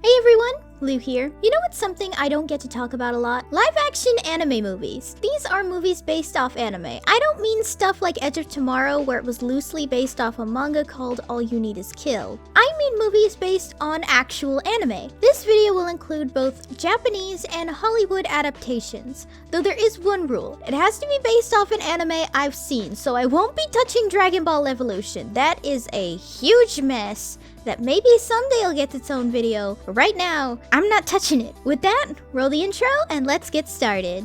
Hey everyone, Lou here. You know what's something I don't get to talk about a lot? Live-action anime movies. These are movies based off anime. I don't mean stuff like Edge of Tomorrow, where it was loosely based off a manga called All You Need Is Kill. I mean movies based on actual anime. This video will include both Japanese and Hollywood adaptations, though there is one rule. It has to be based off an anime I've seen, so I won't be touching Dragon Ball Evolution. That is a huge mess that maybe someday will get its own video, but right now, I'm not touching it. With that, roll the intro and let's get started.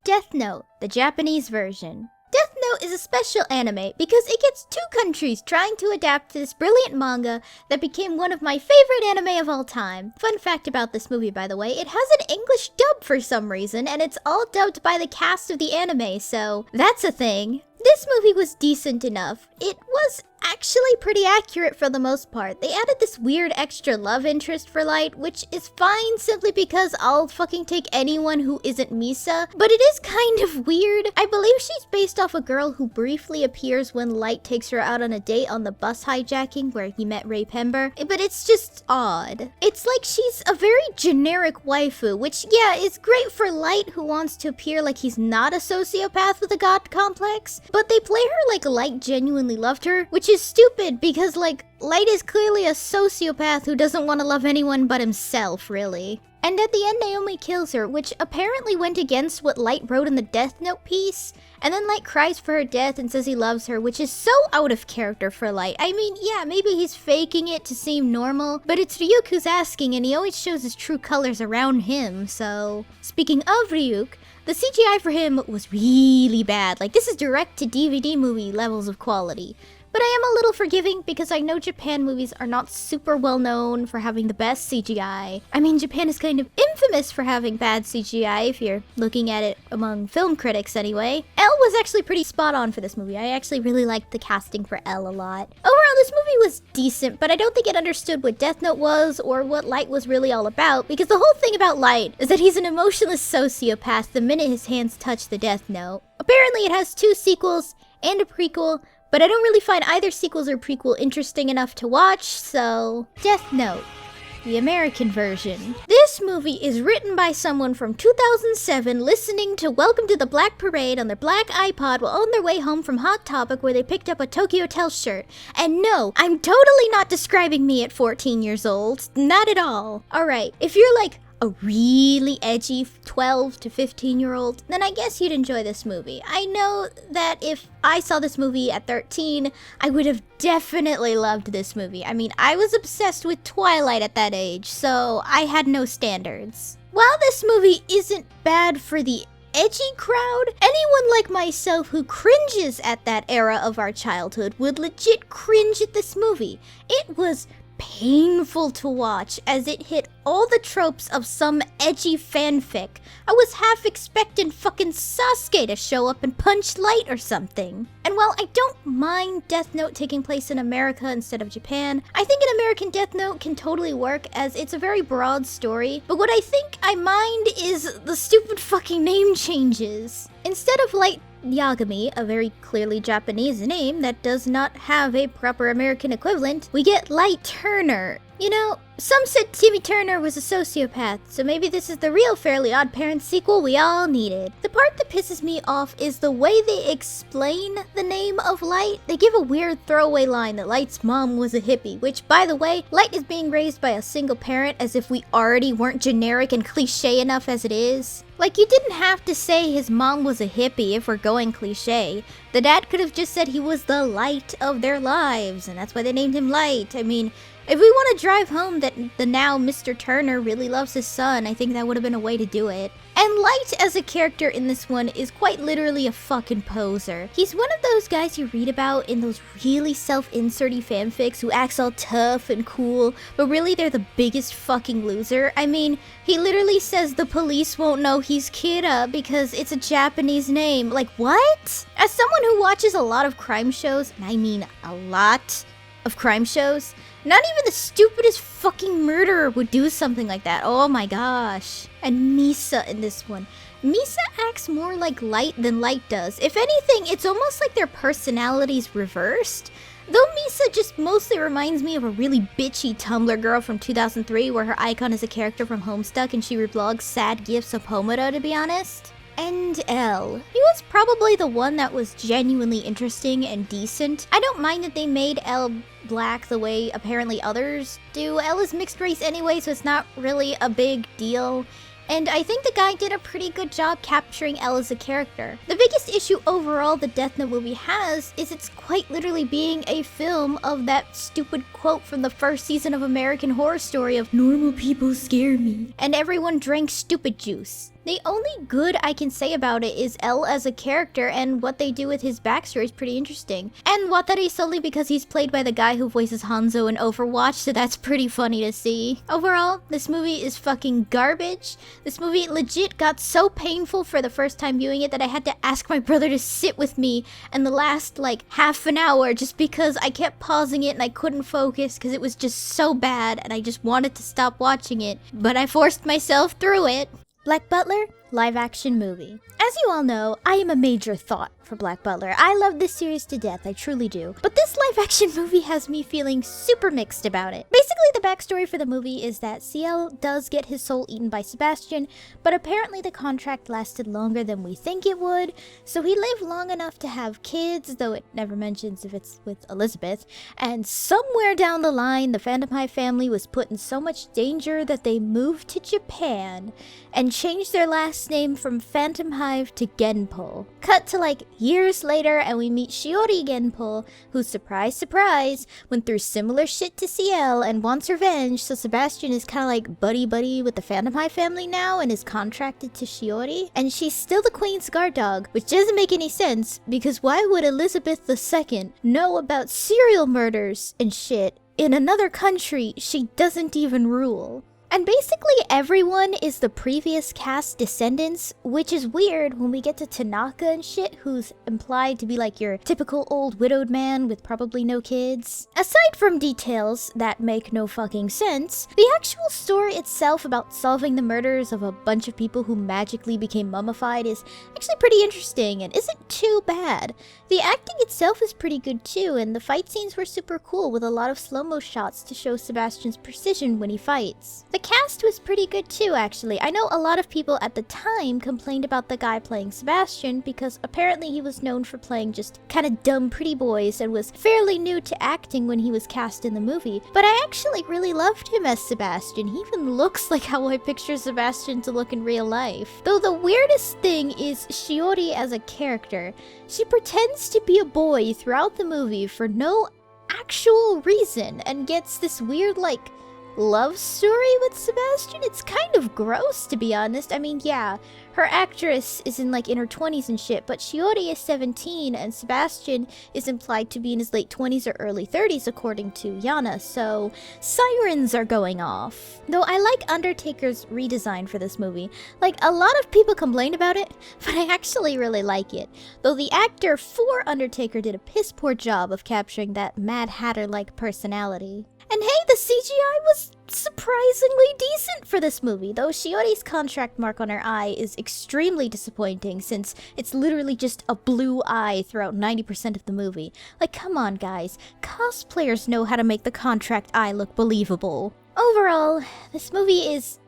Death Note, the Japanese version. Death Note is a special anime because it gets two countries trying to adapt to this brilliant manga that became one of my favorite anime of all time. Fun fact about this movie, by the way, it has an English dub for some reason, and it's all dubbed by the cast of the anime, so that's a thing. This movie was decent enough. It was actually pretty accurate for the most part. They added this weird extra love interest for Light, which is fine simply because I'll fucking take anyone who isn't Misa, but it is kind of weird. I believe she's based off a girl who briefly appears when Light takes her out on a date on the bus hijacking where he met Ray Pember, but it's just odd. It's like she's a very generic waifu, which yeah, is great for Light who wants to appear like he's not a sociopath with a god complex, but they play her like Light genuinely loved her, which is stupid because like Light is clearly a sociopath who doesn't want to love anyone but himself, really. And at the end, Naomi kills her, which apparently went against what Light wrote in the Death Note piece. And then Light cries for her death and says he loves her, which is so out of character for Light. I mean, yeah, maybe he's faking it to seem normal, but it's Ryuk who's asking, and he always shows his true colors around him, so... Speaking of Ryuk, the CGI for him was really bad. Like, this is direct-to-DVD movie levels of quality. But I am a little forgiving because I know Japan movies are not super well known for having the best CGI. I mean, Japan is kind of infamous for having bad CGI if you're looking at it among film critics anyway. Elle was actually pretty spot on for this movie. I actually really liked the casting for Elle a lot. Overall, this movie was decent, but I don't think it understood what Death Note was or what Light was really all about, because the whole thing about Light is that he's an emotionless sociopath the minute his hands touch the Death Note. Apparently, it has 2 sequels and a prequel, but I don't really find either sequels or prequel interesting enough to watch, so... Death Note, the American version. This movie is written by someone from 2007 listening to Welcome to the Black Parade on their black iPod while on their way home from Hot Topic where they picked up a Tokyo Hotel shirt. And no, I'm totally not describing me at 14 years old. Not at all. Alright, if you're like a really edgy 12 to 15-year-old, then I guess you'd enjoy this movie. I know that if I saw this movie at 13, I would have definitely loved this movie. I mean, I was obsessed with Twilight at that age, so I had no standards. While this movie isn't bad for the edgy crowd, anyone like myself who cringes at that era of our childhood would legit cringe at this movie. It was painful to watch as it hit all the tropes of some edgy fanfic. I was half expecting fucking Sasuke to show up and punch Light or something. And while I don't mind Death Note taking place in America instead of Japan, I think an American Death Note can totally work as it's a very broad story. But what I think I mind is the stupid fucking name changes. Instead of Light Yagami, a very clearly Japanese name that does not have a proper American equivalent, we get Light Turner. You know, some said Timmy Turner was a sociopath, so maybe this is the real Fairly Odd Parents sequel we all needed. The part that pisses me off is the way they explain the name of Light. They give a weird throwaway line that Light's mom was a hippie, which, by the way, Light is being raised by a single parent as if we already weren't generic and cliche enough as it is. Like, you didn't have to say his mom was a hippie if we're going cliche. The dad could have just said he was the light of their lives, and that's why they named him Light. I mean, if we want to drive home that the now Mr. Turner really loves his son, I think that would have been a way to do it. And Light as a character in this one is quite literally a fucking poser. He's one of those guys you read about in those really self-inserty fanfics who acts all tough and cool, but really they're the biggest fucking loser. I mean, he literally says the police won't know he's Kira because it's a Japanese name. Like, what? As someone who watches a lot of crime shows, and I mean a lot of crime shows, not even the stupidest fucking murderer would do something like that. Oh my gosh. And Misa in this one. Misa acts more like Light than Light does. If anything, it's almost like their personalities reversed. Though Misa just mostly reminds me of a really bitchy Tumblr girl from 2003 where her icon is a character from Homestuck and she reblogs sad gifs of Homodo, to be honest. And L. He was probably the one that was genuinely interesting and decent. I don't mind that they made L black the way apparently others do. L is mixed race anyway, so it's not really a big deal. And I think the guy did a pretty good job capturing Elle as a character. The biggest issue overall the Death Note movie has is it's quite literally being a film of that stupid quote from the first season of American Horror Story of "Normal people scare me," and everyone drank stupid juice. The only good I can say about it is Elle as a character, and what they do with his backstory is pretty interesting. And Watari solely because he's played by the guy who voices Hanzo in Overwatch, so that's pretty funny to see. Overall, this movie is fucking garbage. This movie legit got so painful for the first time viewing it that I had to ask my brother to sit with me in the last like half an hour just because I kept pausing it and I couldn't focus because it was just so bad and I just wanted to stop watching it. But I forced myself through it. Black Butler, live action movie. As you all know, I am a major thought for Black Butler. I love this series to death, I truly do. But this live action movie has me feeling super mixed about it. Basically, the backstory for the movie is that CL does get his soul eaten by Sebastian, but apparently the contract lasted longer than we think it would, so he lived long enough to have kids, though it never mentions if it's with Elizabeth, and somewhere down the line, the Phantom Hive family was put in so much danger that they moved to Japan and changed their last name from Phantom Hive to Genpo. Cut to like years later and we meet Shiori Genpo, who, surprise surprise, went through similar shit to CL and wants revenge, so Sebastian is kind of like buddy-buddy with the Phantom Hive family now and is contracted to Shiori. And she's still the queen's guard dog, which doesn't make any sense because why would Elizabeth II know about serial murders and shit in another country she doesn't even rule? And basically everyone is the previous cast descendants, which is weird when we get to Tanaka and shit, who's implied to be like your typical old widowed man with probably no kids. Aside from details that make no fucking sense, the actual story itself about solving the murders of a bunch of people who magically became mummified is actually pretty interesting and isn't too bad. The acting itself is pretty good too, and the fight scenes were super cool with a lot of slow-mo shots to show Sebastian's precision when he fights. The cast was pretty good too, actually. I know a lot of people at the time complained about the guy playing Sebastian because apparently he was known for playing just kind of dumb pretty boys and was fairly new to acting when he was cast in the movie. But I actually really loved him as Sebastian. He even looks like how I picture Sebastian to look in real life. Though the weirdest thing is Shiori as a character. She pretends to be a boy throughout the movie for no actual reason and gets this weird like love story with Sebastian. It's kind of gross, to be honest. I mean, yeah, her actress is in like in her 20s and shit, but Shiori is 17 and Sebastian is implied to be in his late 20s or early 30s according to Yana, so sirens are going off. Though I like Undertaker's redesign for this movie. Like, a lot of people complain about it, but I actually really like it. Though the actor for Undertaker did a piss poor job of capturing that Mad Hatter-like personality. And hey, the CGI was surprisingly decent for this movie, though Shiori's contract mark on her eye is extremely disappointing since it's literally just a blue eye throughout 90% of the movie. Like, come on guys, cosplayers know how to make the contract eye look believable. Overall, this movie is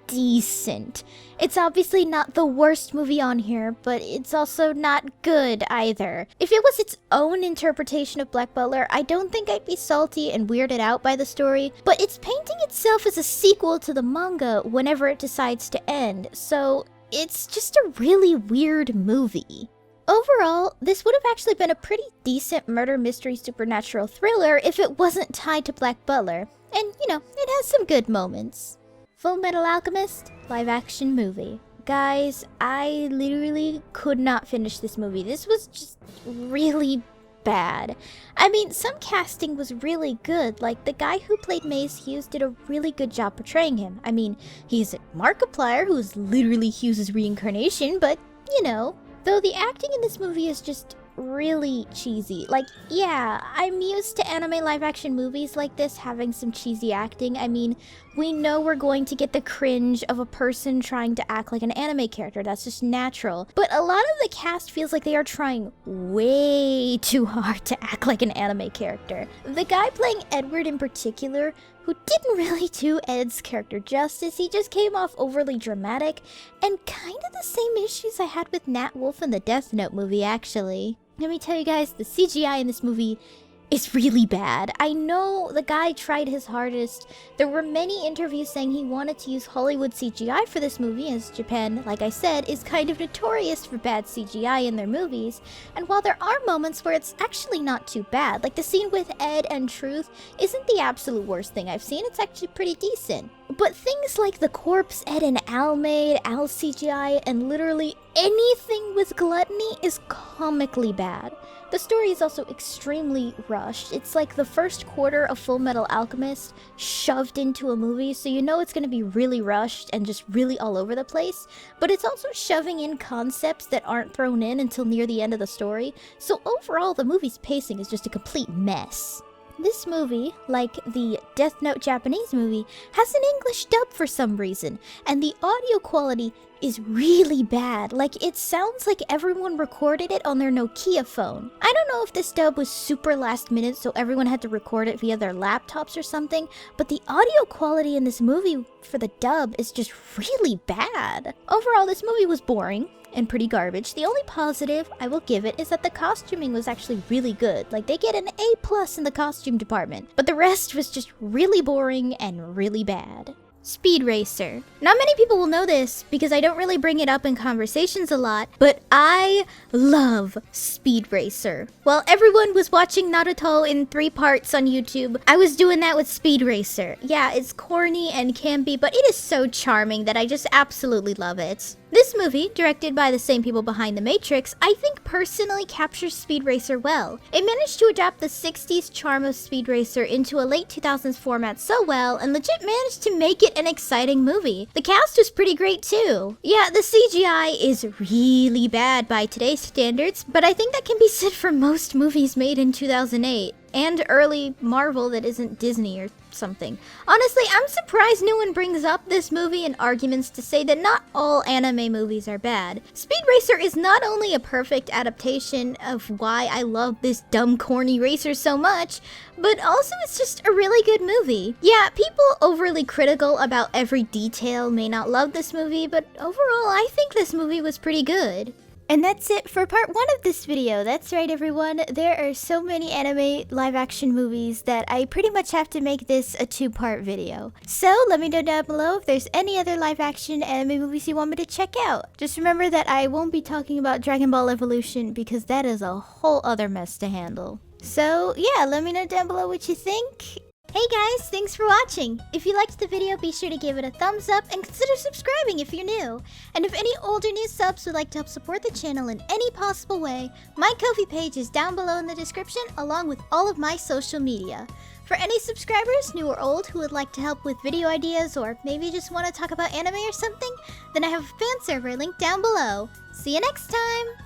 decent. It's obviously not the worst movie on here, but it's also not good either. If it was its own interpretation of Black Butler, I don't think I'd be salty and weirded out by the story, but it's painting itself as a sequel to the manga whenever it decides to end, so it's just a really weird movie. Overall, this would have actually been a pretty decent murder mystery supernatural thriller if it wasn't tied to Black Butler, and you know, it has some good moments. Full Metal Alchemist, live action movie. Guys, I literally could not finish this movie. This was just really bad. I mean, some casting was really good. Like, the guy who played Maze Hughes did a really good job portraying him. I mean, he's Markiplier, who's literally Hughes' reincarnation, but, you know. Though the acting in this movie is just really cheesy. Like, yeah, I'm used to anime live-action movies like this having some cheesy acting. I mean, we know we're going to get the cringe of a person trying to act like an anime character. That's just natural. But a lot of the cast feels like they are trying way too hard to act like an anime character. The guy playing Edward in particular, who didn't really do Ed's character justice, he just came off overly dramatic, and kind of the same issues I had with Nat Wolff in the Death Note movie, actually. Let me tell you guys, the CGI in this movie is really bad. I know the guy tried his hardest. There were many interviews saying he wanted to use Hollywood CGI for this movie, as Japan, like I said, is kind of notorious for bad CGI in their movies. And while there are moments where it's actually not too bad, like the scene with Ed and Truth isn't the absolute worst thing I've seen, it's actually pretty decent. But things like the corpse Ed and Al made, Al's CGI, and literally anything with Gluttony is comically bad. The story is also extremely rushed. It's like the first quarter of Full Metal Alchemist shoved into a movie, so you know it's going to be really rushed and just really all over the place. But it's also shoving in concepts that aren't thrown in until near the end of the story, so overall the movie's pacing is just a complete mess. This movie, like the Death Note Japanese movie, has an English dub for some reason, and the audio quality is really bad. Like, it sounds like everyone recorded it on their Nokia phone. I don't know if this dub was super last minute, so everyone had to record it via their laptops or something, but the audio quality in this movie for the dub is just really bad. Overall, this movie was boring and pretty garbage. The only positive I will give it is that the costuming was actually really good. Like, they get an A+ in the costume department, but the rest was just really boring and really bad. Speed Racer. Not many people will know this because I don't really bring it up in conversations a lot, but I love Speed Racer. While everyone was watching Naruto in 3 parts on YouTube, I was doing that with Speed Racer. Yeah, it's corny and campy, but it is so charming that I just absolutely love it. This movie, directed by the same people behind The Matrix, I think personally captures Speed Racer well. It managed to adapt the 60s charm of Speed Racer into a late 2000s format so well, and legit managed to make it an exciting movie. The cast was pretty great too. Yeah, the CGI is really bad by today's standards, but I think that can be said for most movies made in 2008. And early Marvel that isn't Disney or something. Honestly, I'm surprised no one brings up this movie in arguments to say that not all anime movies are bad. Speed Racer is not only a perfect adaptation of why I love this dumb corny racer so much, but also it's just a really good movie. Yeah, people overly critical about every detail may not love this movie, but overall I think this movie was pretty good. And that's it for part 1 of this video. That's right, everyone. There are so many anime live-action movies that I pretty much have to make this a 2-part video. So let me know down below if there's any other live-action anime movies you want me to check out. Just remember that I won't be talking about Dragon Ball Evolution because that is a whole other mess to handle. So yeah, let me know down below what you think. Hey guys, thanks for watching! If you liked the video, be sure to give it a thumbs up and consider subscribing if you're new. And if any older new subs would like to help support the channel in any possible way, my Ko-fi page is down below in the description along with all of my social media. For any subscribers, new or old, who would like to help with video ideas or maybe just want to talk about anime or something, then I have a fan server linked down below. See you next time!